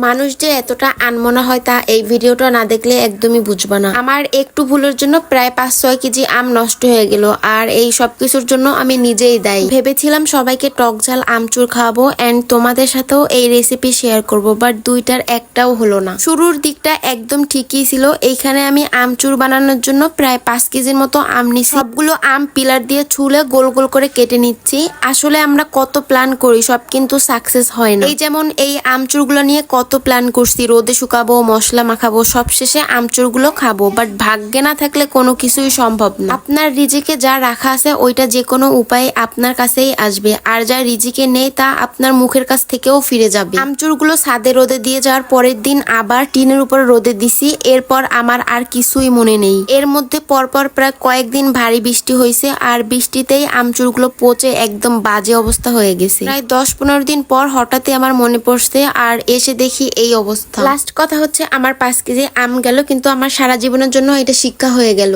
মানুষ যে এতটা আনমনা হয় তা এই ভিডিওটা না দেখলে একদমই বুঝবা না। আমার একটু ভুলের জন্য প্রায় 5-6 কেজি আম নষ্ট হয়ে গেল, আর এই সব কিছুর জন্য আমি নিজেই দায়ী। ভেবেছিলাম সবাইকে টক ঝাল আমচুর খাওয়াবো এন্ড তোমাদের সাথেও এই রেসিপি শেয়ার করব, বাট দুইটার একটাও হলো না। শুরুর দিকটা একদম ঠিকই ছিল। এইখানে আমি আমচুর বানানোর জন্য প্রায় 5 কেজির মতো আম নিছি। সবগুলো আম পিলার দিয়ে ছুলে গোল গোল করে কেটে নিচ্ছি। আসলে আমরা কত প্ল্যান করি, সব কিন্তু সাকসেস হয় না। এই যেমন এই আমচুরগুলো নিয়ে কত প্ল্যান করছি, রোদে শুকাবো, মশলা মাখাবো, সব শেষে আমচুরগুলো খাবো, বাট ভাগ্যে না থাকলে কোনো কিছুই সম্ভব না। আপনার রিজিকে যা রাখা আছে ওইটা যে কোনো উপায়ে আপনার কাছেই আসবে, আর যা রিজিকে নেই তা আপনার মুখের কাছ থেকেও ফিরে যাবে। আমচুরগুলো ছাদে রোদে দিয়ে যাওয়ার পরের দিন আবার টিনের উপর রোদে দিছি। এরপর আমার আর কিছুই মনে নেই। এর মধ্যে পরপর প্রায় কয়েকদিন ভারী বৃষ্টি হয়েছে, আর বৃষ্টিতেই আমচুরগুলো পচে একদম বাজে অবস্থা হয়ে গেছে। প্রায় 10-15 দিন পর হঠাৎই আমার মনে পড়ছে, আর এসে দেখি এই অবস্থা। লাস্ট কথা হচ্ছে আমার 5 কেজি আম গেল, কিন্তু আমার সারা জীবনের জন্য এটা শিক্ষা হয়ে গেল।